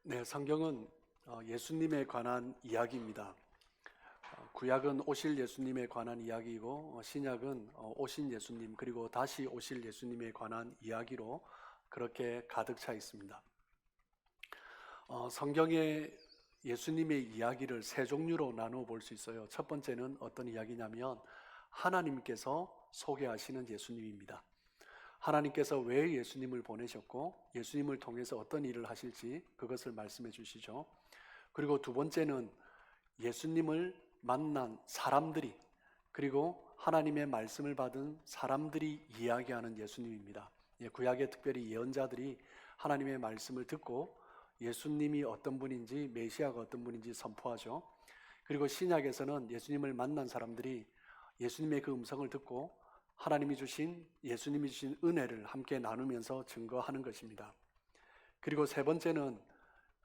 네, 성경은 예수님에 관한 이야기입니다. 구약은 오실 예수님에 관한 이야기이고 신약은 오신 예수님 그리고 다시 오실 예수님에 관한 이야기로 그렇게 가득 차 있습니다. 성경의 예수님의 이야기를 세 종류로 나누어 볼 수 있어요. 첫 번째는 어떤 이야기냐면 하나님께서 소개하시는 예수님입니다. 하나님께서 왜 예수님을 보내셨고 예수님을 통해서 어떤 일을 하실지 그것을 말씀해 주시죠. 그리고 두 번째는 예수님을 만난 사람들이 그리고 하나님의 말씀을 받은 사람들이 이야기하는 예수님입니다. 구약의 특별히 예언자들이 하나님의 말씀을 듣고 예수님이 어떤 분인지 메시아가 어떤 분인지 선포하죠. 그리고 신약에서는 예수님을 만난 사람들이 예수님의 그 음성을 듣고 예수님이 주신 은혜를 함께 나누면서 증거하는 것입니다. 그리고 세 번째는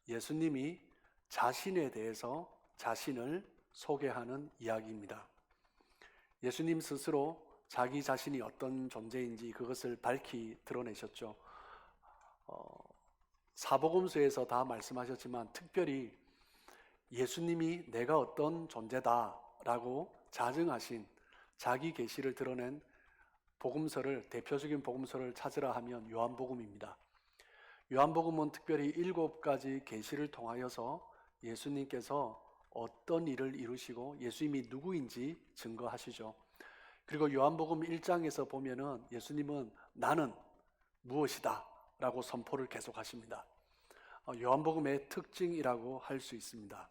예수님이 자신에 대해서 자신을 소개하는 이야기입니다. 예수님 스스로 자기 자신이 어떤 존재인지 그것을 밝히 드러내셨죠. 사복음서에서 다 말씀하셨지만 특별히 예수님이 내가 어떤 존재다라고 자증하신 자기 계시를 드러낸 대표적인 복음서를 찾으라 하면 요한복음입니다. 요한복음은 특별히 7가지 계시를 통하여서 예수님께서 어떤 일을 이루시고 예수님이 누구인지 증거하시죠. 그리고 요한복음 1장에서 보면은 예수님은 나는 무엇이다 라고 선포를 계속하십니다. 요한복음의 특징이라고 할 수 있습니다.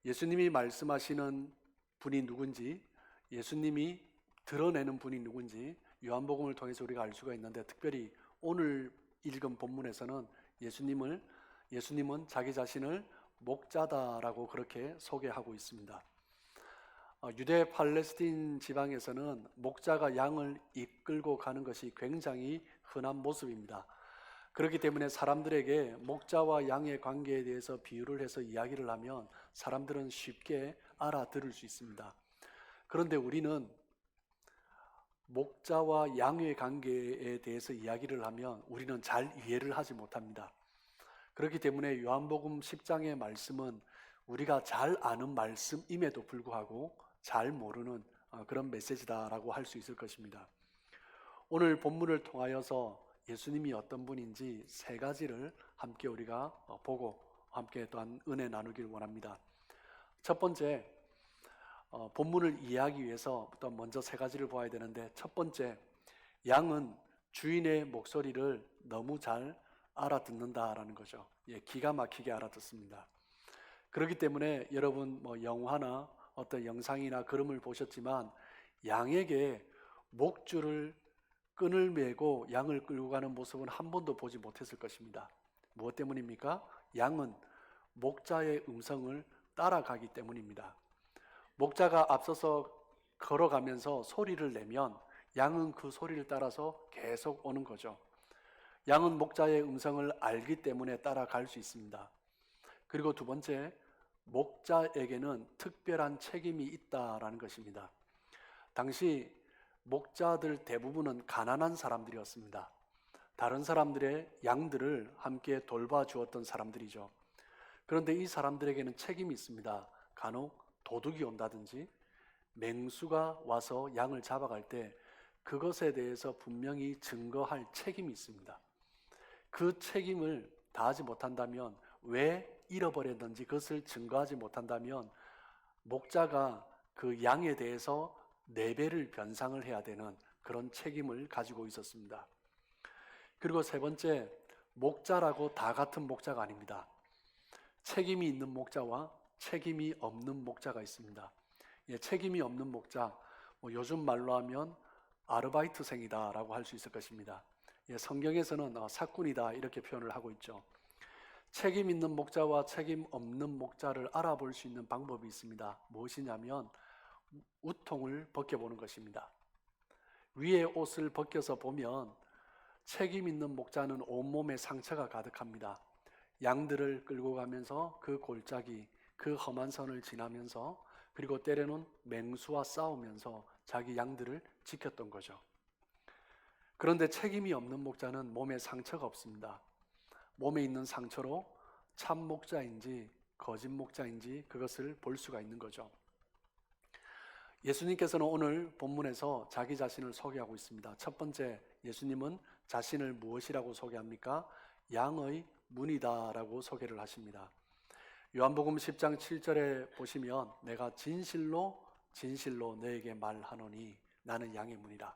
예수님이 말씀하시는 분이 누군지, 예수님이 드러내는 분이 누군지 요한복음을 통해서 우리가 알 수가 있는데, 특별히 오늘 읽은 본문에서는 예수님은 자기 자신을 목자다라고 그렇게 소개하고 있습니다. 유대 팔레스틴 지방에서는 목자가 양을 이끌고 가는 것이 굉장히 흔한 모습입니다. 그렇기 때문에 사람들에게 목자와 양의 관계에 대해서 비유를 해서 이야기를 하면 사람들은 쉽게 알아들을 수 있습니다. 그런데 우리는 목자와 양의 관계에 대해서 이야기를 하면 우리는 잘 이해를 하지 못합니다. 그렇기 때문에 요한복음 10장의 말씀은 우리가 잘 아는 말씀임에도 불구하고 잘 모르는 그런 메시지다라고 할 수 있을 것입니다. 오늘 본문을 통하여서 예수님이 어떤 분인지 3가지를 함께 우리가 보고 함께 또한 은혜 나누길 원합니다. 첫 번째, 본문을 이해하기 위해서 또 먼저 3가지를 보아야 되는데, 첫 번째, 양은 주인의 목소리를 너무 잘 알아듣는다라는 거죠. 기가 막히게 알아듣습니다. 그렇기 때문에 여러분 영화나 어떤 영상이나 그림을 보셨지만 양에게 목줄을 끈을 메고 양을 끌고 가는 모습은 한 번도 보지 못했을 것입니다. 무엇 때문입니까? 양은 목자의 음성을 따라가기 때문입니다. 목자가 앞서서 걸어가면서 소리를 내면 양은 그 소리를 따라서 계속 오는 거죠. 양은 목자의 음성을 알기 때문에 따라갈 수 있습니다. 그리고 두 번째, 목자에게는 특별한 책임이 있다라는 것입니다. 당시 목자들 대부분은 가난한 사람들이었습니다. 다른 사람들의 양들을 함께 돌봐주었던 사람들이죠. 그런데 이 사람들에게는 책임이 있습니다. 간혹 도둑이 온다든지 맹수가 와서 양을 잡아갈 때 그것에 대해서 분명히 증거할 책임이 있습니다. 그 책임을 다하지 못한다면, 왜 잃어버렸는지 그것을 증거하지 못한다면 목자가 그 양에 대해서 4배를 변상을 해야 되는 그런 책임을 가지고 있었습니다. 그리고 세 번째, 목자라고 다 같은 목자가 아닙니다. 책임이 있는 목자와 책임이 없는 목자가 있습니다. 책임이 없는 목자, 요즘 말로 하면 아르바이트생이다 라고 할 수 있을 것입니다. 성경에서는 사꾼이다 이렇게 표현을 하고 있죠. 책임 있는 목자와 책임 없는 목자를 알아볼 수 있는 방법이 있습니다. 무엇이냐면 우통을 벗겨보는 것입니다. 위에 옷을 벗겨서 보면 책임 있는 목자는 온몸에 상처가 가득합니다. 양들을 끌고 가면서 그 골짜기, 그 험한 선을 지나면서, 그리고 때로는 맹수와 싸우면서 자기 양들을 지켰던 거죠. 그런데 책임이 없는 목자는 몸에 상처가 없습니다. 몸에 있는 상처로 참 목자인지 거짓 목자인지 그것을 볼 수가 있는 거죠. 예수님께서는 오늘 본문에서 자기 자신을 소개하고 있습니다. 첫 번째, 예수님은 자신을 무엇이라고 소개합니까? 양의 문이다라고 소개를 하십니다. 요한복음 10장 7절에 보시면 내가 진실로 진실로 너에게 말하노니 나는 양의 문이라.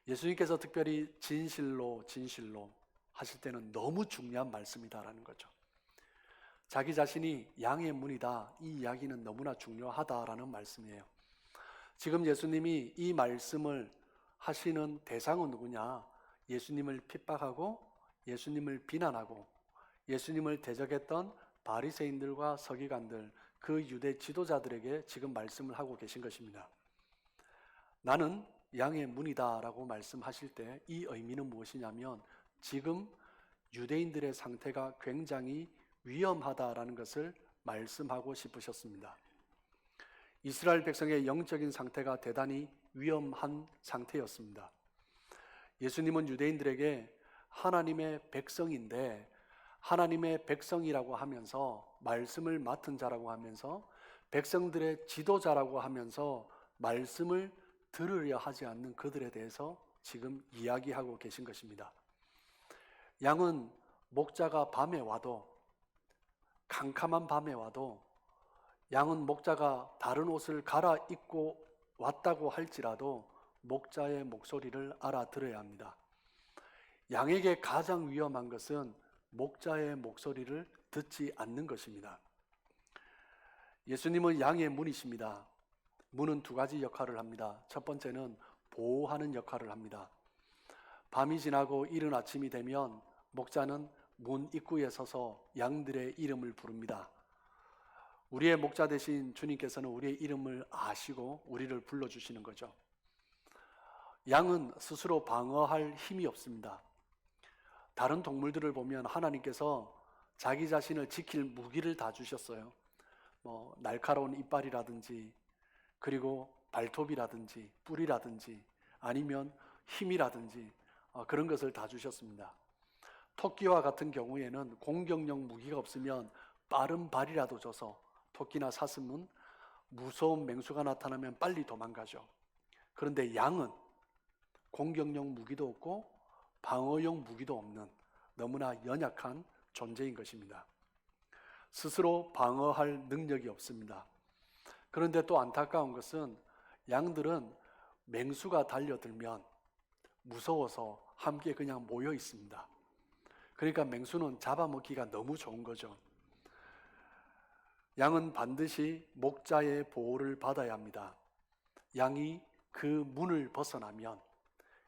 예수님께서 특별히 진실로 진실로 하실 때는 너무 중요한 말씀이다라는 거죠. 자기 자신이 양의 문이다, 이 이야기는 너무나 중요하다라는 말씀이에요. 지금 예수님이 이 말씀을 하시는 대상은 누구냐? 예수님을 핍박하고 예수님을 비난하고 예수님을 대적했던 바리새인들과 서기관들, 그 유대 지도자들에게 지금 말씀을 하고 계신 것입니다. 나는 양의 문이다 라고 말씀하실 때 이 의미는 무엇이냐면 지금 유대인들의 상태가 굉장히 위험하다라는 것을 말씀하고 싶으셨습니다. 이스라엘 백성의 영적인 상태가 대단히 위험한 상태였습니다. 예수님은 유대인들에게 하나님의 백성인데 하나님의 백성이라고 하면서 말씀을 맡은 자라고 하면서 백성들의 지도자라고 하면서 말씀을 들으려 하지 않는 그들에 대해서 지금 이야기하고 계신 것입니다. 양은 목자가 밤에 와도, 캄캄한 밤에 와도, 양은 목자가 다른 옷을 갈아입고 왔다고 할지라도 목자의 목소리를 알아들어야 합니다. 양에게 가장 위험한 것은 목자의 목소리를 듣지 않는 것입니다. 예수님은 양의 문이십니다. 문은 두 가지 역할을 합니다. 첫 번째는 보호하는 역할을 합니다. 밤이 지나고 이른 아침이 되면 목자는 문 입구에 서서 양들의 이름을 부릅니다. 우리의 목자 되신 주님께서는 우리의 이름을 아시고 우리를 불러주시는 거죠. 양은 스스로 방어할 힘이 없습니다. 다른 동물들을 보면 하나님께서 자기 자신을 지킬 무기를 다 주셨어요. 날카로운 이빨이라든지 그리고 발톱이라든지 뿔이라든지 아니면 힘이라든지 그런 것을 다 주셨습니다. 토끼와 같은 경우에는 공격력 무기가 없으면 빠른 발이라도 줘서 토끼나 사슴은 무서운 맹수가 나타나면 빨리 도망가죠. 그런데 양은 공격력 무기도 없고 방어용 무기도 없는 너무나 연약한 존재인 것입니다. 스스로 방어할 능력이 없습니다. 그런데 또 안타까운 것은 양들은 맹수가 달려들면 무서워서 함께 그냥 모여 있습니다. 그러니까 맹수는 잡아먹기가 너무 좋은 거죠. 양은 반드시 목자의 보호를 받아야 합니다. 양이 그 문을 벗어나면,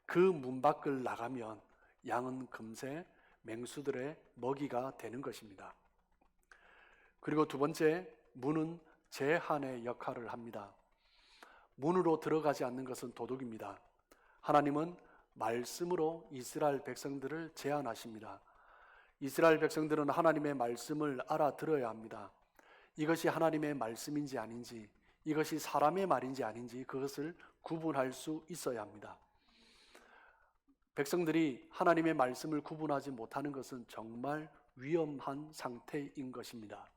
그 문 밖을 나가면 양은 금세 맹수들의 먹이가 되는 것입니다. 그리고 두 번째, 문은 제한의 역할을 합니다. 문으로 들어가지 않는 것은 도둑입니다. 하나님은 말씀으로 이스라엘 백성들을 제한하십니다. 이스라엘 백성들은 하나님의 말씀을 알아들어야 합니다. 이것이 하나님의 말씀인지 아닌지, 이것이 사람의 말인지 아닌지 그것을 구분할 수 있어야 합니다. 백성들이 하나님의 말씀을 구분하지 못하는 것은 정말 위험한 상태인 것입니다.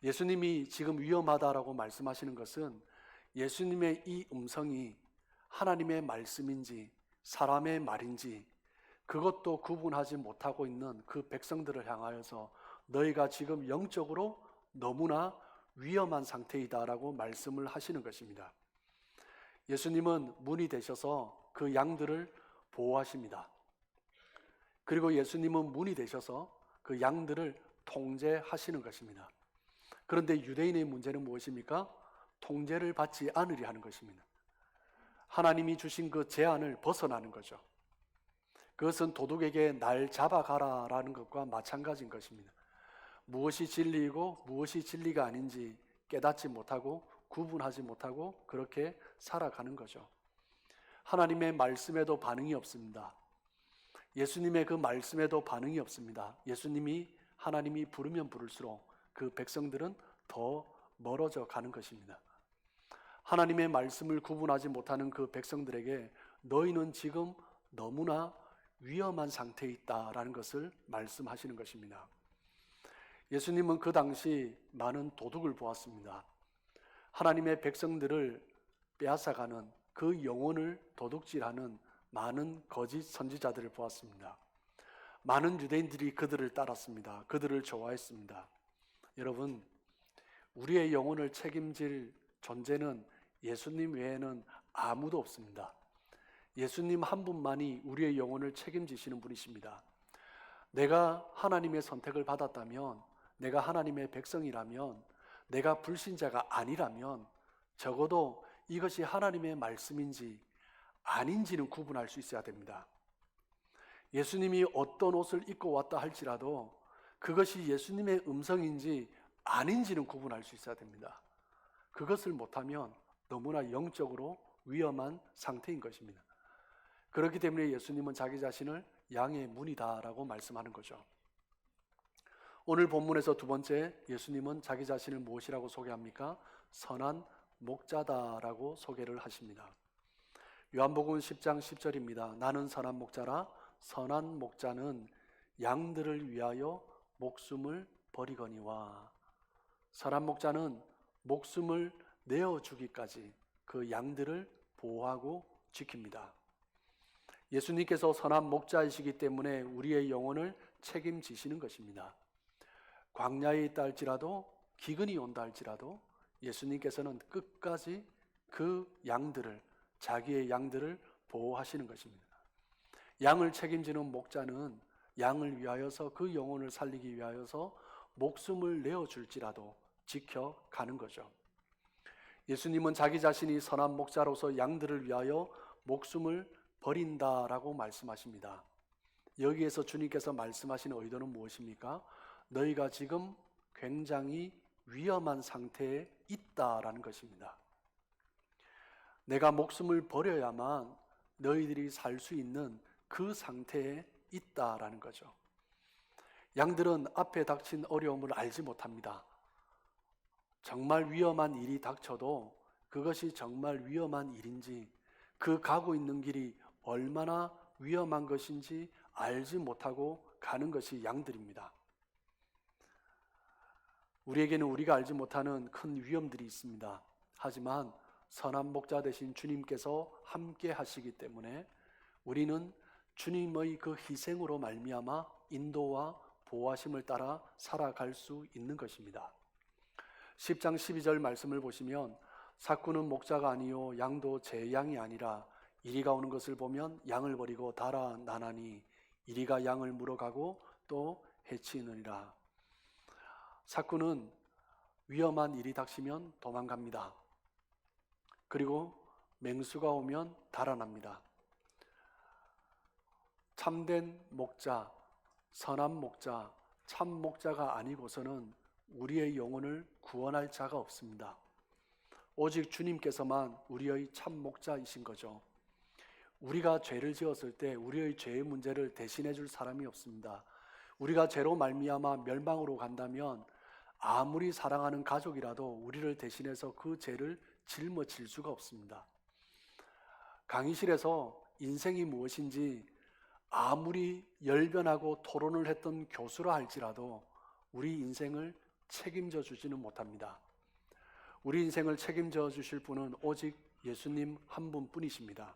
예수님이 지금 위험하다라고 말씀하시는 것은 예수님의 이 음성이 하나님의 말씀인지 사람의 말인지 그것도 구분하지 못하고 있는 그 백성들을 향하여서 너희가 지금 영적으로 너무나 위험한 상태이다라고 말씀을 하시는 것입니다. 예수님은 문이 되셔서 그 양들을 보호하십니다. 그리고 예수님은 문이 되셔서 그 양들을 통제하시는 것입니다. 그런데 유대인의 문제는 무엇입니까? 통제를 받지 않으려 하는 것입니다. 하나님이 주신 그 제한을 벗어나는 거죠. 그것은 도둑에게 날 잡아가라라는 것과 마찬가지인 것입니다. 무엇이 진리이고 무엇이 진리가 아닌지 깨닫지 못하고 구분하지 못하고 그렇게 살아가는 거죠. 하나님의 말씀에도 반응이 없습니다. 예수님의 그 말씀에도 반응이 없습니다. 하나님이 부르면 부를수록 그 백성들은 더 멀어져 가는 것입니다. 하나님의 말씀을 구분하지 못하는 그 백성들에게 너희는 지금 너무나 위험한 상태에 있다라는 것을 말씀하시는 것입니다. 예수님은 그 당시 많은 도둑을 보았습니다. 하나님의 백성들을 빼앗아가는 그 영혼을 도둑질하는 많은 거짓 선지자들을 보았습니다. 많은 유대인들이 그들을 따랐습니다. 그들을 좋아했습니다. 여러분, 우리의 영혼을 책임질 존재는 예수님 외에는 아무도 없습니다. 예수님 한 분만이 우리의 영혼을 책임지시는 분이십니다. 내가 하나님의 선택을 받았다면, 내가 하나님의 백성이라면, 내가 불신자가 아니라면 적어도 이것이 하나님의 말씀인지 아닌지는 구분할 수 있어야 됩니다. 예수님이 어떤 옷을 입고 왔다 할지라도 그것이 예수님의 음성인지 아닌지는 구분할 수 있어야 됩니다. 그것을 못하면 너무나 영적으로 위험한 상태인 것입니다. 그렇기 때문에 예수님은 자기 자신을 양의 문이다라고 말씀하는 거죠. 오늘 본문에서 두 번째, 예수님은 자기 자신을 무엇이라고 소개합니까? 선한 목자다라고 소개를 하십니다. 요한복음 10장 10절입니다. 나는 선한 목자라. 선한 목자는 양들을 위하여 목숨을 버리거니와. 선한 목자는 목숨을 내어주기까지 그 양들을 보호하고 지킵니다. 예수님께서 선한 목자이시기 때문에 우리의 영혼을 책임지시는 것입니다. 광야에 있다 할지라도, 기근이 온다 할지라도 예수님께서는 끝까지 그 양들을, 자기의 양들을 보호하시는 것입니다. 양을 책임지는 목자는 양을 위하여서, 그 영혼을 살리기 위하여서 목숨을 내어줄지라도 지켜가는 거죠. 예수님은 자기 자신이 선한 목자로서 양들을 위하여 목숨을 버린다라고 말씀하십니다. 여기에서 주님께서 말씀하시는 의도는 무엇입니까? 너희가 지금 굉장히 위험한 상태에 있다라는 것입니다. 내가 목숨을 버려야만 너희들이 살 수 있는 그 상태에 있다라는 거죠. 양들은 앞에 닥친 어려움을 알지 못합니다. 정말 위험한 일이 닥쳐도 그것이 정말 위험한 일인지, 그 가고 있는 길이 얼마나 위험한 것인지 알지 못하고 가는 것이 양들입니다. 우리에게는 우리가 알지 못하는 큰 위험들이 있습니다. 하지만 선한 목자 되신 주님께서 함께 하시기 때문에 우리는 주님의 그 희생으로 말미암아 인도와 보호하심을 따라 살아갈 수 있는 것입니다. 10장 12절 말씀을 보시면 삭구는 목자가 아니요 양도 제 양이 아니라 이리가 오는 것을 보면 양을 버리고 달아나나니 이리가 양을 물어가고 또 해치느니라. 삭구는 위험한 일이 닥치면 도망갑니다. 그리고 맹수가 오면 달아납니다. 참된 목자, 선한 목자, 참 목자가 아니고서는 우리의 영혼을 구원할 자가 없습니다. 오직 주님께서만 우리의 참 목자이신 거죠. 우리가 죄를 지었을 때 우리의 죄의 문제를 대신해 줄 사람이 없습니다. 우리가 죄로 말미암아 멸망으로 간다면 아무리 사랑하는 가족이라도 우리를 대신해서 그 죄를 짊어질 수가 없습니다. 강의실에서 인생이 무엇인지 아무리 열변하고 토론을 했던 교수라 할지라도 우리 인생을 책임져 주지는 못합니다. 우리 인생을 책임져 주실 분은 오직 예수님 한 분뿐이십니다.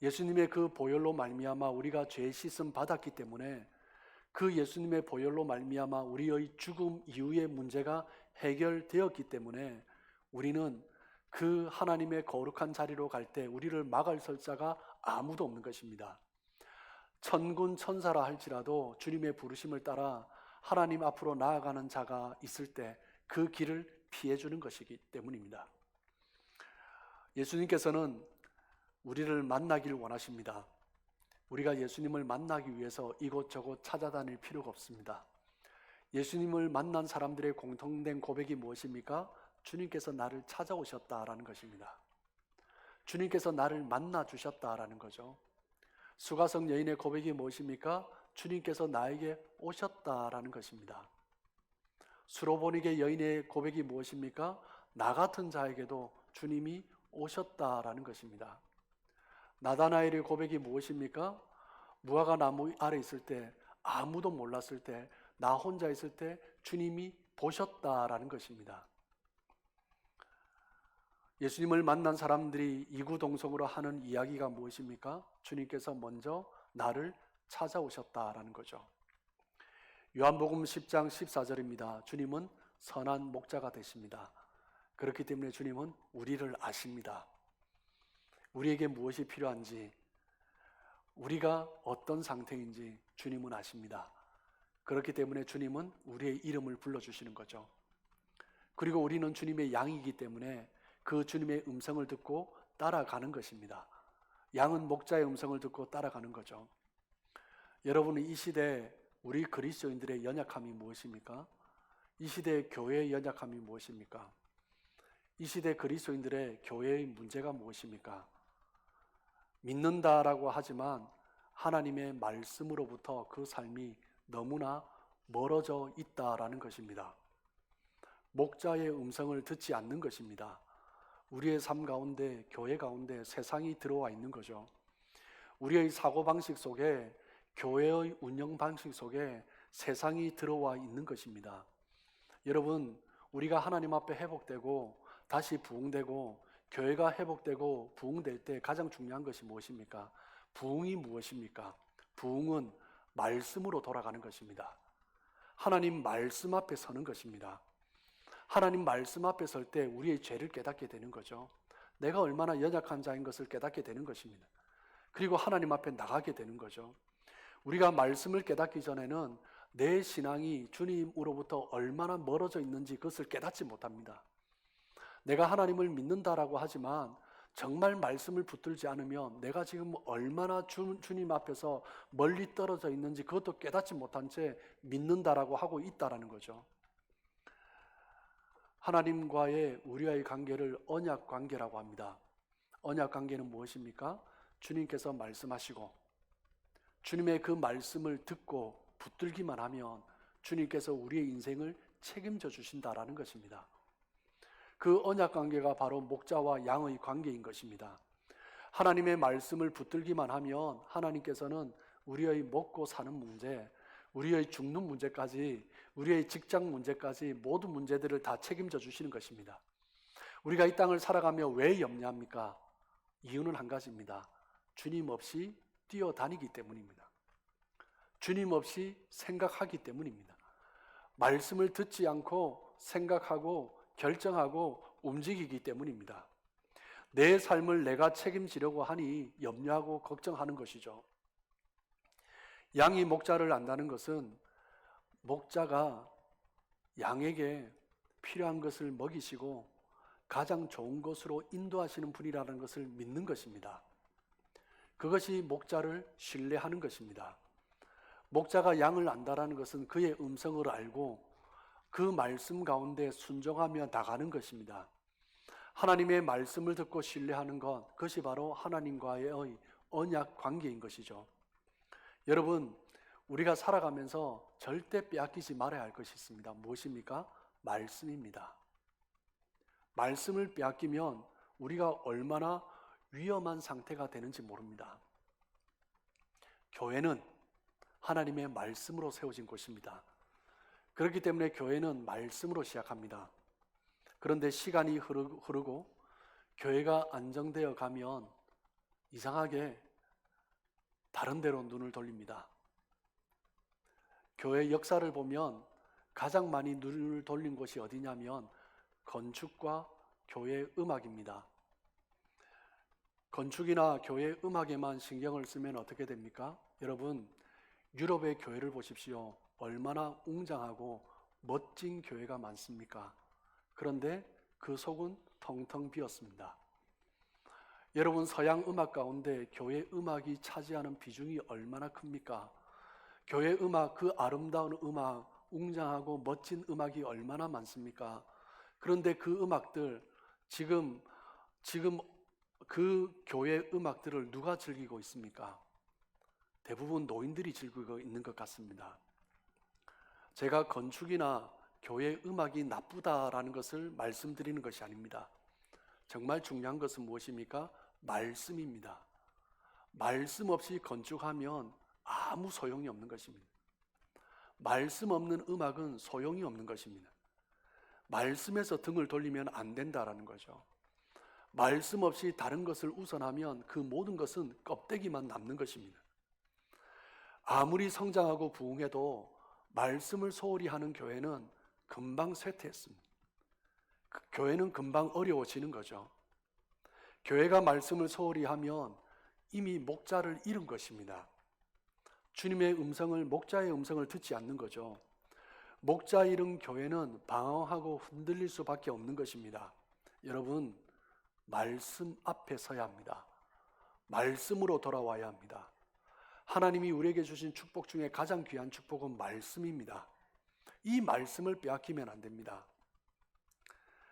예수님의 그 보혈로 말미암아 우리가 죄 씻음 받았기 때문에 그 예수님의 보혈로 말미암아 우리의 죽음 이후의 문제가 해결되었기 때문에 우리는 그 하나님의 거룩한 자리로 갈 때 우리를 막을 설 자가 아무도 없는 것입니다. 천군 천사라 할지라도 주님의 부르심을 따라 하나님 앞으로 나아가는 자가 있을 때 그 길을 피해 주는 것이기 때문입니다. 예수님께서는 우리를 만나길 원하십니다. 우리가 예수님을 만나기 위해서 이곳저곳 찾아다닐 필요가 없습니다. 예수님을 만난 사람들의 공통된 고백이 무엇입니까? 주님께서 나를 찾아오셨다라는 것입니다. 주님께서 나를 만나 주셨다라는 거죠. 수가성 여인의 고백이 무엇입니까? 주님께서 나에게 오셨다라는 것입니다. 수로보니게 여인의 고백이 무엇입니까? 나 같은 자에게도 주님이 오셨다라는 것입니다. 나다나엘의 고백이 무엇입니까? 무화과 나무 아래 있을 때, 아무도 몰랐을 때 나 혼자 있을 때 주님이 보셨다라는 것입니다. 예수님을 만난 사람들이 이구동성으로 하는 이야기가 무엇입니까? 주님께서 먼저 나를 찾아오셨다라는 거죠. 요한복음 10장 14절입니다. 주님은 선한 목자가 되십니다. 그렇기 때문에 주님은 우리를 아십니다. 우리에게 무엇이 필요한지, 우리가 어떤 상태인지 주님은 아십니다. 그렇기 때문에 주님은 우리의 이름을 불러주시는 거죠. 그리고 우리는 주님의 양이기 때문에 그 주님의 음성을 듣고 따라가는 것입니다. 양은 목자의 음성을 듣고 따라가는 거죠. 여러분은 이 시대 우리 그리스도인들의 연약함이 무엇입니까? 이 시대의 교회의 연약함이 무엇입니까? 이 시대 그리스도인들의 교회의 문제가 무엇입니까? 믿는다라고 하지만 하나님의 말씀으로부터 그 삶이 너무나 멀어져 있다라는 것입니다. 목자의 음성을 듣지 않는 것입니다. 우리의 삶 가운데, 교회 가운데 세상이 들어와 있는 거죠. 우리의 사고방식 속에, 교회의 운영 방식 속에 세상이 들어와 있는 것입니다. 여러분, 우리가 하나님 앞에 회복되고 다시 부흥되고 교회가 회복되고 부흥될 때 가장 중요한 것이 무엇입니까? 부흥이 무엇입니까? 부흥은 말씀으로 돌아가는 것입니다. 하나님 말씀 앞에 서는 것입니다. 하나님 말씀 앞에 설 때 우리의 죄를 깨닫게 되는 거죠. 내가 얼마나 연약한 자인 것을 깨닫게 되는 것입니다. 그리고 하나님 앞에 나가게 되는 거죠. 우리가 말씀을 깨닫기 전에는 내 신앙이 주님으로부터 얼마나 멀어져 있는지 그것을 깨닫지 못합니다. 내가 하나님을 믿는다라고 하지만 정말 말씀을 붙들지 않으면 내가 지금 얼마나 주님 앞에서 멀리 떨어져 있는지 그것도 깨닫지 못한 채 믿는다라고 하고 있다라는 거죠. 하나님과의 우리와의 관계를 언약 관계라고 합니다. 언약 관계는 무엇입니까? 주님께서 말씀하시고 주님의 그 말씀을 듣고 붙들기만 하면 주님께서 우리의 인생을 책임져 주신다라는 것입니다. 그 언약 관계가 바로 목자와 양의 관계인 것입니다. 하나님의 말씀을 붙들기만 하면 하나님께서는 우리의 먹고 사는 문제, 우리의 죽는 문제까지, 우리의 직장 문제까지 모든 문제들을 다 책임져 주시는 것입니다. 우리가 이 땅을 살아가며 왜 염려합니까? 이유는 한 가지입니다. 주님 없이 뛰어다니기 때문입니다. 주님 없이 생각하기 때문입니다. 말씀을 듣지 않고 생각하고 결정하고 움직이기 때문입니다. 내 삶을 내가 책임지려고 하니 염려하고 걱정하는 것이죠. 양이 목자를 안다는 것은 목자가 양에게 필요한 것을 먹이시고 가장 좋은 것으로 인도하시는 분이라는 것을 믿는 것입니다. 그것이 목자를 신뢰하는 것입니다. 목자가 양을 안다라는 것은 그의 음성을 알고 그 말씀 가운데 순종하며 나가는 것입니다. 하나님의 말씀을 듣고 신뢰하는 것, 그것이 바로 하나님과의 언약 관계인 것이죠. 여러분, 우리가 살아가면서 절대 빼앗기지 말아야 할 것이 있습니다. 무엇입니까? 말씀입니다. 말씀을 빼앗기면 우리가 얼마나 위험한 상태가 되는지 모릅니다. 교회는 하나님의 말씀으로 세워진 곳입니다. 그렇기 때문에 교회는 말씀으로 시작합니다. 그런데 시간이 흐르고 교회가 안정되어 가면 이상하게 다른 데로 눈을 돌립니다. 교회 역사를 보면 가장 많이 눈을 돌린 곳이 어디냐면 건축과 교회 음악입니다. 건축이나 교회 음악에만 신경을 쓰면 어떻게 됩니까? 여러분, 유럽의 교회를 보십시오. 얼마나 웅장하고 멋진 교회가 많습니까? 그런데 그 속은 텅텅 비었습니다. 여러분, 서양 음악 가운데 교회 음악이 차지하는 비중이 얼마나 큽니까? 교회 음악, 그 아름다운 음악, 웅장하고 멋진 음악이 얼마나 많습니까? 그런데 그 음악들, 지금 그 교회 음악들을 누가 즐기고 있습니까? 대부분 노인들이 즐기고 있는 것 같습니다. 제가 건축이나 교회 음악이 나쁘다라는 것을 말씀드리는 것이 아닙니다. 정말 중요한 것은 무엇입니까? 말씀입니다. 말씀 없이 건축하면 아무 소용이 없는 것입니다. 말씀 없는 음악은 소용이 없는 것입니다. 말씀에서 등을 돌리면 안 된다라는 거죠. 말씀 없이 다른 것을 우선하면 그 모든 것은 껍데기만 남는 것입니다. 아무리 성장하고 부흥해도 말씀을 소홀히 하는 교회는 금방 쇠퇴했습니다. 교회는 금방 어려워지는 거죠. 교회가 말씀을 소홀히 하면 이미 목자를 잃은 것입니다. 주님의 음성을, 목자의 음성을 듣지 않는 거죠. 목자 잃은 교회는 방황하고 흔들릴 수밖에 없는 것입니다. 여러분, 말씀 앞에 서야 합니다. 말씀으로 돌아와야 합니다. 하나님이 우리에게 주신 축복 중에 가장 귀한 축복은 말씀입니다. 이 말씀을 빼앗기면 안 됩니다.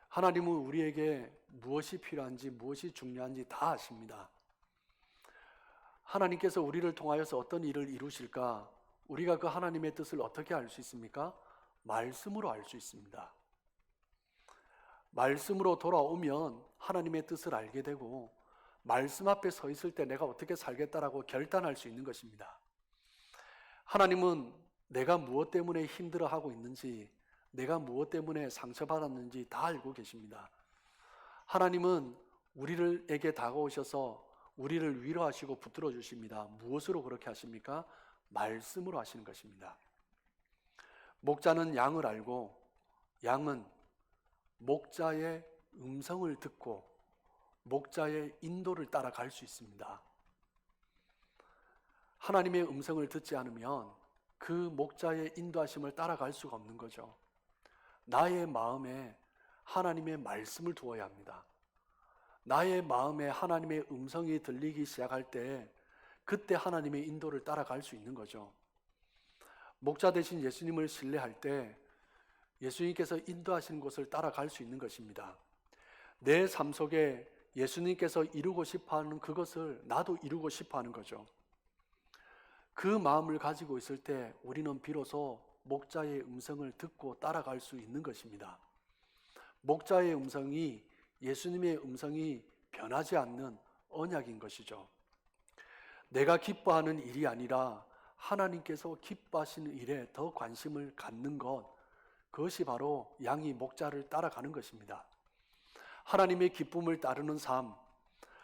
하나님은 우리에게 무엇이 필요한지 무엇이 중요한지 다 아십니다. 하나님께서 우리를 통하여서 어떤 일을 이루실까? 우리가 그 하나님의 뜻을 어떻게 알 수 있습니까? 말씀으로 알 수 있습니다. 말씀으로 돌아오면 하나님의 뜻을 알게 되고 말씀 앞에 서 있을 때 내가 어떻게 살겠다라고 결단할 수 있는 것입니다. 하나님은 내가 무엇 때문에 힘들어하고 있는지, 내가 무엇 때문에 상처받았는지 다 알고 계십니다. 하나님은 우리에게 다가오셔서 우리를 위로하시고 붙들어 주십니다. 무엇으로 그렇게 하십니까? 말씀으로 하시는 것입니다. 목자는 양을 알고 양은 목자의 음성을 듣고 목자의 인도를 따라갈 수 있습니다. 하나님의 음성을 듣지 않으면 그 목자의 인도하심을 따라갈 수가 없는 거죠. 나의 마음에 하나님의 말씀을 두어야 합니다. 나의 마음에 하나님의 음성이 들리기 시작할 때 그때 하나님의 인도를 따라갈 수 있는 거죠. 목자 대신 예수님을 신뢰할 때 예수님께서 인도하시는 곳을 따라갈 수 있는 것입니다. 내 삶 속에 예수님께서 이루고 싶어하는 그것을 나도 이루고 싶어하는 거죠. 그 마음을 가지고 있을 때 우리는 비로소 목자의 음성을 듣고 따라갈 수 있는 것입니다. 목자의 음성이 예수님의 음성이 변하지 않는 언약인 것이죠. 내가 기뻐하는 일이 아니라 하나님께서 기뻐하시는 일에 더 관심을 갖는 것, 그것이 바로 양이 목자를 따라가는 것입니다. 하나님의 기쁨을 따르는 삶,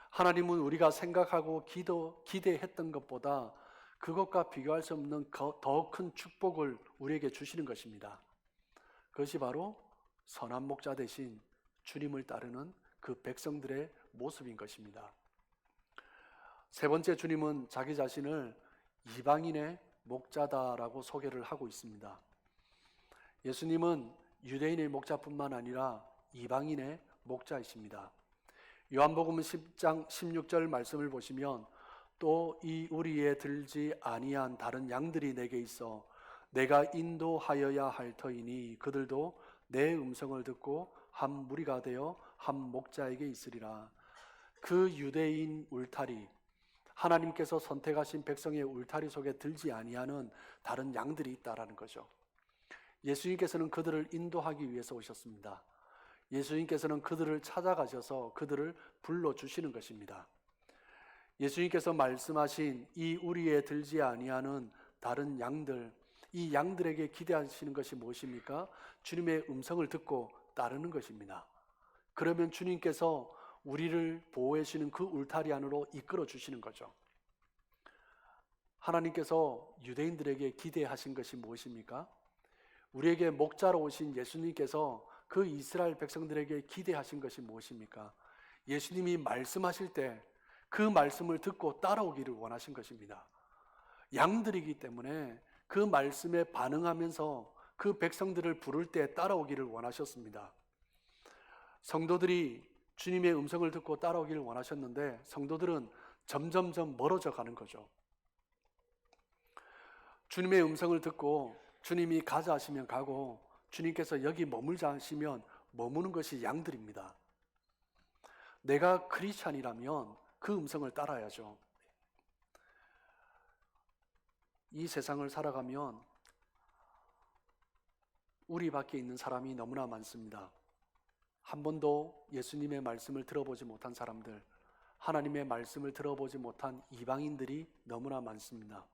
하나님은 우리가 생각하고 기대했던 것보다 그것과 비교할 수 없는 더 큰 축복을 우리에게 주시는 것입니다. 그것이 바로 선한 목자 대신 주님을 따르는 그 백성들의 모습인 것입니다. 세 번째, 주님은 자기 자신을 이방인의 목자다라고 소개를 하고 있습니다. 예수님은 유대인의 목자뿐만 아니라 이방인의 목자이십니다. 요한복음 10장 16절 말씀을 보시면 또 이 우리에 들지 아니한 다른 양들이 내게 있어 내가 인도하여야 할 터이니 그들도 내 음성을 듣고 한 무리가 되어 한 목자에게 있으리라. 그 유대인 울타리, 하나님께서 선택하신 백성의 울타리 속에 들지 아니하는 다른 양들이 있다라는 거죠. 예수님께서는 그들을 인도하기 위해서 오셨습니다. 예수님께서는 그들을 찾아가셔서 그들을 불러주시는 것입니다. 예수님께서 말씀하신 이 우리에 들지 아니하는 다른 양들, 이 양들에게 기대하시는 것이 무엇입니까? 주님의 음성을 듣고 따르는 것입니다. 그러면 주님께서 우리를 보호해 주시는 그 울타리 안으로 이끌어 주시는 거죠. 하나님께서 유대인들에게 기대하신 것이 무엇입니까? 우리에게 목자로 오신 예수님께서 그 이스라엘 백성들에게 기대하신 것이 무엇입니까? 예수님이 말씀하실 때 그 말씀을 듣고 따라오기를 원하신 것입니다. 양들이기 때문에 그 말씀에 반응하면서 그 백성들을 부를 때 따라오기를 원하셨습니다. 성도들이 주님의 음성을 듣고 따라오기를 원하셨는데 성도들은 점점점 멀어져 가는 거죠. 주님의 음성을 듣고 주님이 가자 하시면 가고 주님께서 여기 머물자 하시면 머무는 것이 양들입니다. 내가 크리스찬이라면 그 음성을 따라야죠. 이 세상을 살아가면 우리 밖에 있는 사람이 너무나 많습니다. 한 번도 예수님의 말씀을 들어보지 못한 사람들, 하나님의 말씀을 들어보지 못한 이방인들이 너무나 많습니다.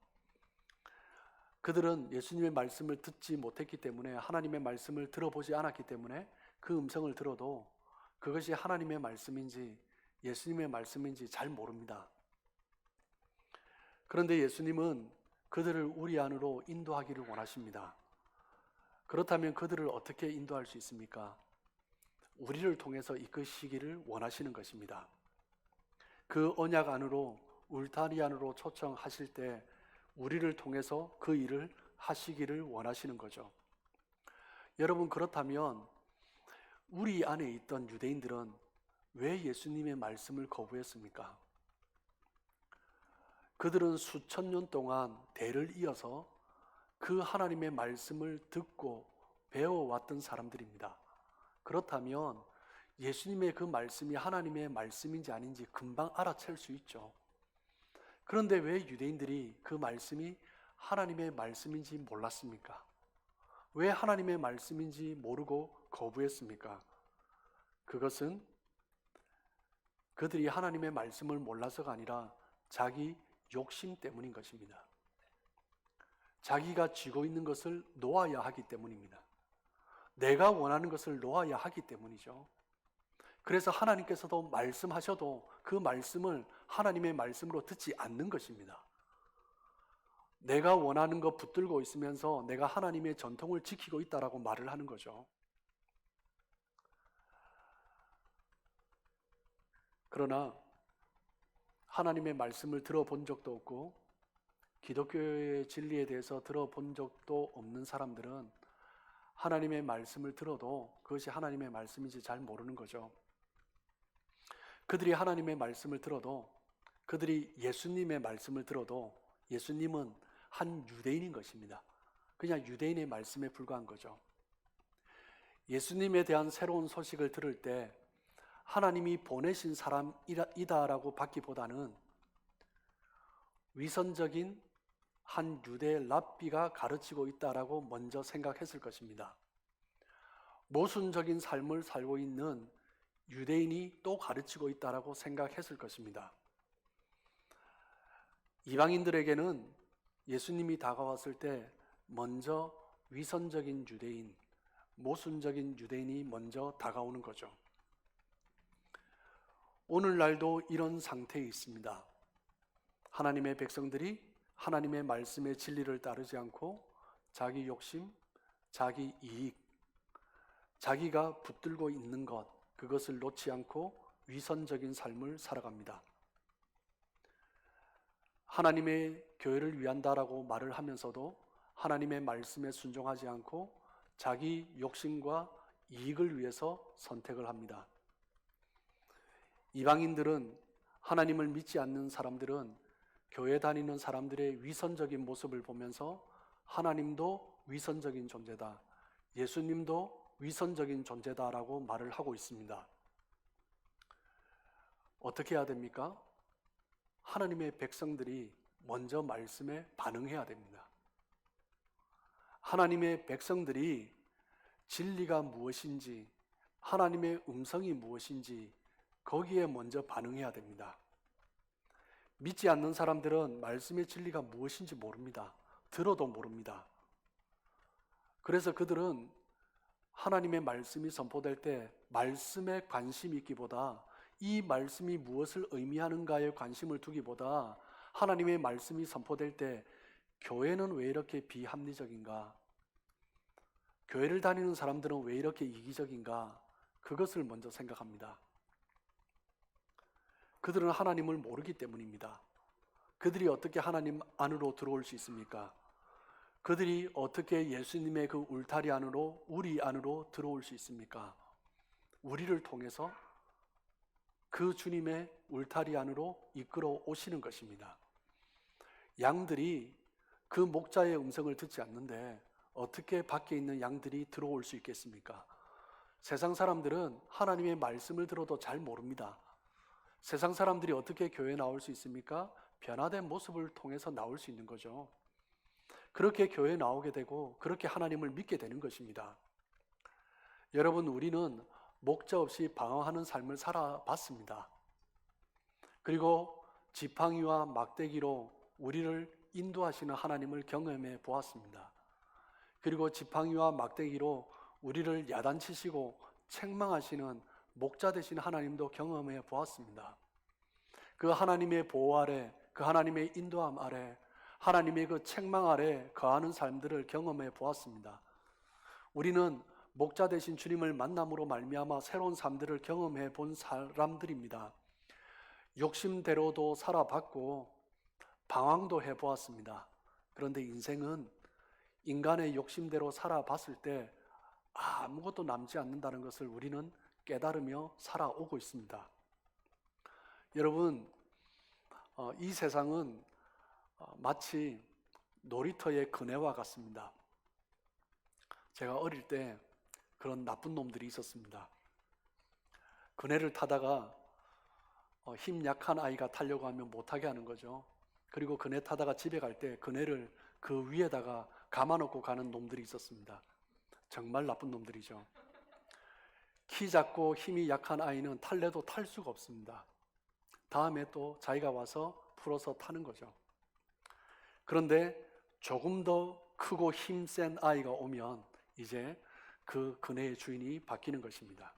그들은 예수님의 말씀을 듣지 못했기 때문에, 하나님의 말씀을 들어보지 않았기 때문에 그 음성을 들어도 그것이 하나님의 말씀인지 예수님의 말씀인지 잘 모릅니다. 그런데 예수님은 그들을 우리 안으로 인도하기를 원하십니다. 그렇다면 그들을 어떻게 인도할 수 있습니까? 우리를 통해서 이끄시기를 원하시는 것입니다. 그 언약 안으로, 울타리 안으로 초청하실 때 우리를 통해서 그 일을 하시기를 원하시는 거죠. 여러분, 그렇다면 우리 안에 있던 유대인들은 왜 예수님의 말씀을 거부했습니까? 그들은 수천 년 동안 대를 이어서 그 하나님의 말씀을 듣고 배워왔던 사람들입니다. 그렇다면 예수님의 그 말씀이 하나님의 말씀인지 아닌지 금방 알아챌 수 있죠. 그런데 왜 유대인들이 그 말씀이 하나님의 말씀인지 몰랐습니까? 왜 하나님의 말씀인지 모르고 거부했습니까? 그것은 그들이 하나님의 말씀을 몰라서가 아니라 자기 욕심 때문인 것입니다. 자기가 쥐고 있는 것을 놓아야 하기 때문입니다. 내가 원하는 것을 놓아야 하기 때문이죠. 그래서 하나님께서도 말씀하셔도 그 말씀을 하나님의 말씀으로 듣지 않는 것입니다. 내가 원하는 거 붙들고 있으면서 내가 하나님의 전통을 지키고 있다라고 말을 하는 거죠. 그러나 하나님의 말씀을 들어본 적도 없고 기독교의 진리에 대해서 들어본 적도 없는 사람들은 하나님의 말씀을 들어도 그것이 하나님의 말씀인지 잘 모르는 거죠. 그들이 하나님의 말씀을 들어도, 그들이 예수님의 말씀을 들어도 예수님은 한 유대인인 것입니다. 그냥 유대인의 말씀에 불과한 거죠. 예수님에 대한 새로운 소식을 들을 때 하나님이 보내신 사람이다라고 받기보다는 위선적인 한 유대 랍비가 가르치고 있다라고 먼저 생각했을 것입니다. 모순적인 삶을 살고 있는 유대인이 또 가르치고 있다라고 생각했을 것입니다. 이방인들에게는 예수님이 다가왔을 때 먼저 위선적인 유대인, 모순적인 유대인이 먼저 다가오는 거죠. 오늘날도 이런 상태에 있습니다. 하나님의 백성들이 하나님의 말씀의 진리를 따르지 않고 자기 욕심, 자기 이익, 자기가 붙들고 있는 것, 그것을 놓지 않고 위선적인 삶을 살아갑니다. 하나님의 교회를 위한다라고 말을 하면서도 하나님의 말씀에 순종하지 않고 자기 욕심과 이익을 위해서 선택을 합니다. 이방인들은, 하나님을 믿지 않는 사람들은 교회 다니는 사람들의 위선적인 모습을 보면서 하나님도 위선적인 존재다, 예수님도 위선적인 존재다라고 말을 하고 있습니다. 어떻게 해야 됩니까? 하나님의 백성들이 먼저 말씀에 반응해야 됩니다. 하나님의 백성들이 진리가 무엇인지, 하나님의 음성이 무엇인지 거기에 먼저 반응해야 됩니다. 믿지 않는 사람들은 말씀의 진리가 무엇인지 모릅니다. 들어도 모릅니다. 그래서 그들은 하나님의 말씀이 선포될 때 말씀에 관심이 있기보다, 이 말씀이 무엇을 의미하는가에 관심을 두기보다 하나님의 말씀이 선포될 때 교회는 왜 이렇게 비합리적인가? 교회를 다니는 사람들은 왜 이렇게 이기적인가? 그것을 먼저 생각합니다. 그들은 하나님을 모르기 때문입니다. 그들이 어떻게 하나님 안으로 들어올 수 있습니까? 그들이 어떻게 예수님의 그 울타리 안으로, 우리 안으로 들어올 수 있습니까? 우리를 통해서 그 주님의 울타리 안으로 이끌어 오시는 것입니다. 양들이 그 목자의 음성을 듣지 않는데 어떻게 밖에 있는 양들이 들어올 수 있겠습니까? 세상 사람들은 하나님의 말씀을 들어도 잘 모릅니다. 세상 사람들이 어떻게 교회에 나올 수 있습니까? 변화된 모습을 통해서 나올 수 있는 거죠. 그렇게 교회에 나오게 되고 그렇게 하나님을 믿게 되는 것입니다. 여러분, 우리는 목자 없이 방황하는 삶을 살아봤습니다. 그리고 지팡이와 막대기로 우리를 인도하시는 하나님을 경험해 보았습니다. 그리고 지팡이와 막대기로 우리를 야단치시고 책망하시는 목자 되신 하나님도 경험해 보았습니다. 그 하나님의 보호 아래, 그 하나님의 인도함 아래, 하나님의 그 책망 아래 거하는 삶들을 경험해 보았습니다. 우리는 목자 되신 주님을 만남으로 말미암아 새로운 삶들을 경험해 본 사람들입니다. 욕심대로도 살아봤고 방황도 해보았습니다. 그런데 인생은 인간의 욕심대로 살아봤을 때 아무것도 남지 않는다는 것을 우리는 깨달으며 살아오고 있습니다. 여러분, 이 세상은 마치 놀이터의 그네와 같습니다. 제가 어릴 때 그런 나쁜 놈들이 있었습니다. 그네를 타다가 힘 약한 아이가 타려고 하면 못하게 하는 거죠. 그리고 그네 타다가 집에 갈 때 그네를 그 위에다가 감아놓고 가는 놈들이 있었습니다. 정말 나쁜 놈들이죠. 키 작고 힘이 약한 아이는 탈래도 탈 수가 없습니다. 다음에 또 자기가 와서 풀어서 타는 거죠. 그런데 조금 더 크고 힘센 아이가 오면 이제 그 그네의 주인이 바뀌는 것입니다.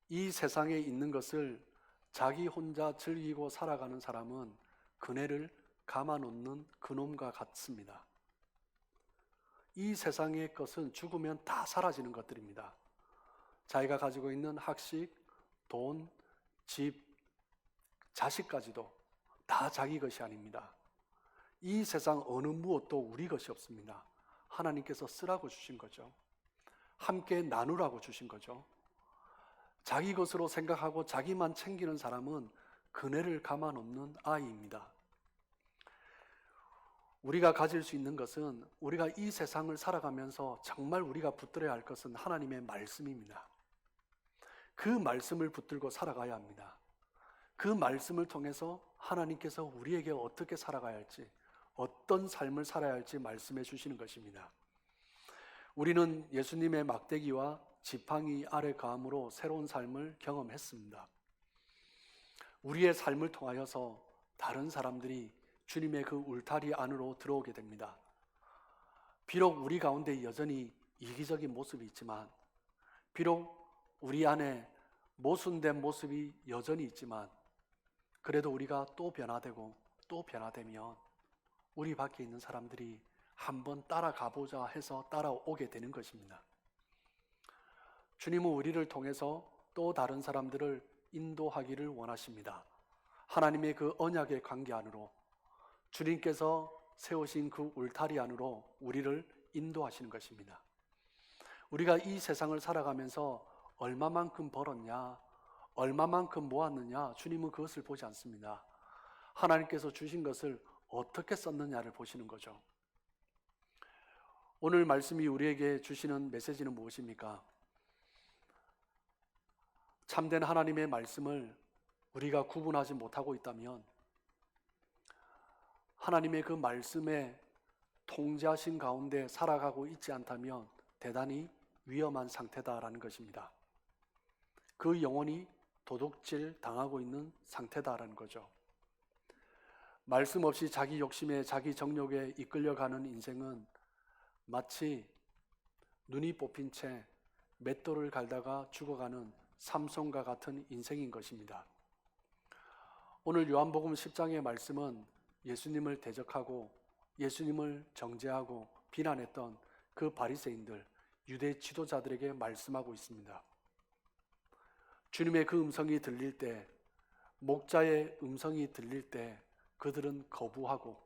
이 세상에 있는 것을 자기 혼자 즐기고 살아가는 사람은 그네를 감아놓는 그놈과 같습니다. 이 세상의 것은 죽으면 다 사라지는 것들입니다. 자기가 가지고 있는 학식, 돈, 집, 자식까지도 다 자기 것이 아닙니다. 이 세상 어느 무엇도 우리 것이 없습니다. 하나님께서 쓰라고 주신 거죠. 함께 나누라고 주신 거죠. 자기 것으로 생각하고 자기만 챙기는 사람은 그네를 감아놓는 아이입니다. 우리가 가질 수 있는 것은, 우리가 이 세상을 살아가면서 정말 우리가 붙들어야 할 것은 하나님의 말씀입니다. 그 말씀을 붙들고 살아가야 합니다. 그 말씀을 통해서 하나님께서 우리에게 어떻게 살아가야 할지, 어떤 삶을 살아야 할지 말씀해 주시는 것입니다. 우리는 예수님의 막대기와 지팡이 아래 거함으로 새로운 삶을 경험했습니다. 우리의 삶을 통하여서 다른 사람들이 주님의 그 울타리 안으로 들어오게 됩니다. 비록 우리 가운데 여전히 이기적인 모습이 있지만, 비록 우리 안에 모순된 모습이 여전히 있지만, 그래도 우리가 또 변화되고 또 변화되면 우리 밖에 있는 사람들이 한번 따라가보자 해서 따라오게 되는 것입니다. 주님은 우리를 통해서 또 다른 사람들을 인도하기를 원하십니다. 하나님의 그 언약의 관계 안으로, 주님께서 세우신 그 울타리 안으로 우리를 인도하시는 것입니다. 우리가 이 세상을 살아가면서 얼마만큼 벌었냐, 얼마만큼 모았느냐, 주님은 그것을 보지 않습니다. 하나님께서 주신 것을 어떻게 썼느냐를 보시는 거죠. 오늘 말씀이 우리에게 주시는 메시지는 무엇입니까? 참된 하나님의 말씀을 우리가 구분하지 못하고 있다면, 하나님의 그 말씀에 통제하신 가운데 살아가고 있지 않다면 대단히 위험한 상태다라는 것입니다. 그 영혼이 도둑질 당하고 있는 상태다라는 거죠. 말씀 없이 자기 욕심에, 자기 정욕에 이끌려가는 인생은 마치 눈이 뽑힌 채 맷돌을 갈다가 죽어가는 삼손과 같은 인생인 것입니다. 오늘 요한복음 10장의 말씀은 예수님을 대적하고 예수님을 정죄하고 비난했던 그 바리새인들, 유대 지도자들에게 말씀하고 있습니다. 주님의 그 음성이 들릴 때, 목자의 음성이 들릴 때 그들은 거부하고,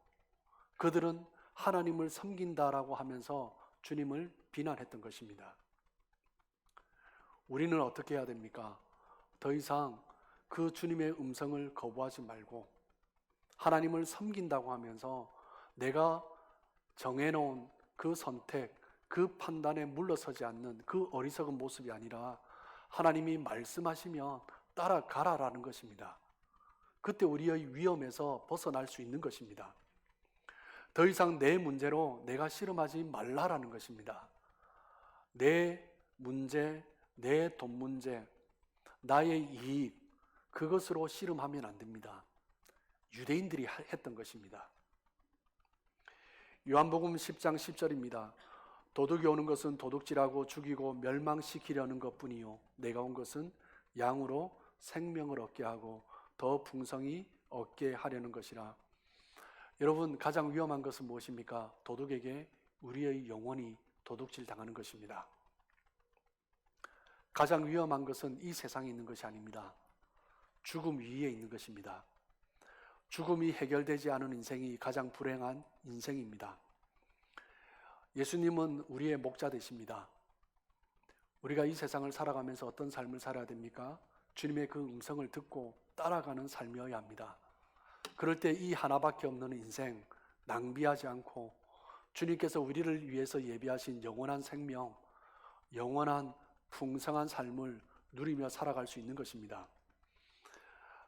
그들은 하나님을 섬긴다라고 하면서 주님을 비난했던 것입니다. 우리는 어떻게 해야 됩니까? 더 이상 그 주님의 음성을 거부하지 말고 하나님을 섬긴다고 하면서 내가 정해놓은 그 선택, 그 판단에 물러서지 않는 그 어리석은 모습이 아니라 하나님이 말씀하시면 따라가라라는 것입니다. 그때 우리의 위험에서 벗어날 수 있는 것입니다. 더 이상 내 문제로 내가 씨름하지 말라라는 것입니다. 내 문제, 내 돈 문제, 나의 이익, 그것으로 씨름하면 안 됩니다. 유대인들이 했던 것입니다. 요한복음 10장 10절입니다. 도둑이 오는 것은 도둑질하고 죽이고 멸망시키려는 것뿐이요 내가 온 것은 양으로 생명을 얻게 하고 더 풍성히 얻게 하려는 것이라. 여러분, 가장 위험한 것은 무엇입니까? 도둑에게 우리의 영혼이 도둑질 당하는 것입니다. 가장 위험한 것은 이 세상에 있는 것이 아닙니다. 죽음 위에 있는 것입니다. 죽음이 해결되지 않은 인생이 가장 불행한 인생입니다. 예수님은 우리의 목자 되십니다. 우리가 이 세상을 살아가면서 어떤 삶을 살아야 됩니까? 주님의 그 음성을 듣고 따라가는 삶이어야 합니다. 그럴 때 이 하나밖에 없는 인생 낭비하지 않고 주님께서 우리를 위해서 예비하신 영원한 생명, 영원한 풍성한 삶을 누리며 살아갈 수 있는 것입니다.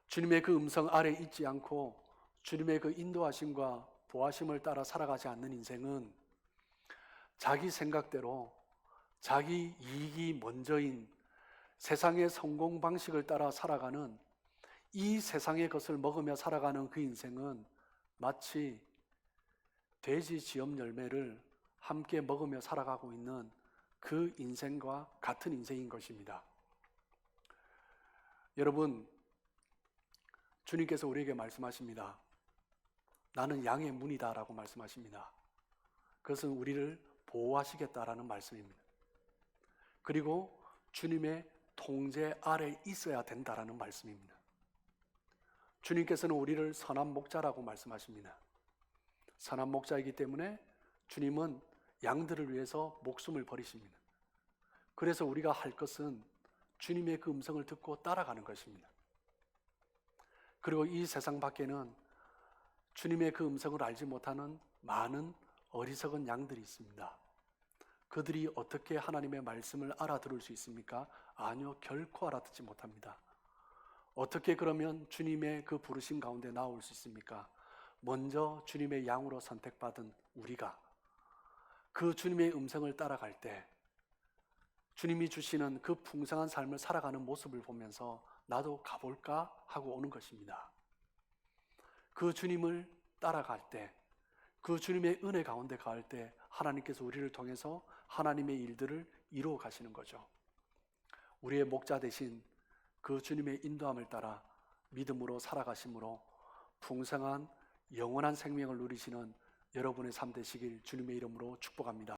주님의 그 음성 아래 있지 않고 주님의 그 인도하심과 보하심을 따라 살아가지 않는 인생은 자기 생각대로 자기 이익이 먼저인 세상의 성공 방식을 따라 살아가는, 이 세상의 것을 먹으며 살아가는 그 인생은 마치 돼지 지엽 열매를 함께 먹으며 살아가고 있는 그 인생과 같은 인생인 것입니다. 여러분, 주님께서 우리에게 말씀하십니다. 나는 양의 문이다 라고 말씀하십니다. 그것은 우리를 보호하시겠다라는 말씀입니다. 그리고 주님의 통제 아래 있어야 된다라는 말씀입니다. 주님께서는 우리를 선한 목자라고 말씀하십니다. 선한 목자이기 때문에 주님은 양들을 위해서 목숨을 버리십니다. 그래서 우리가 할 것은 주님의 그 음성을 듣고 따라가는 것입니다. 그리고 이 세상 밖에는 주님의 그 음성을 알지 못하는 많은 어리석은 양들이 있습니다. 그들이 어떻게 하나님의 말씀을 알아들을 수 있습니까? 아니요, 결코 알아듣지 못합니다. 어떻게 그러면 주님의 그 부르심 가운데 나올 수 있습니까? 먼저 주님의 양으로 선택받은 우리가 그 주님의 음성을 따라갈 때 주님이 주시는 그 풍성한 삶을 살아가는 모습을 보면서 나도 가볼까 하고 오는 것입니다. 그 주님을 따라갈 때, 그 주님의 은혜 가운데 갈 때 하나님께서 우리를 통해서 하나님의 일들을 이루어 가시는 거죠. 우리의 목자 되신 그 주님의 인도함을 따라 믿음으로 살아가심으로 풍성한 영원한 생명을 누리시는 여러분의 삶 되시길 주님의 이름으로 축복합니다.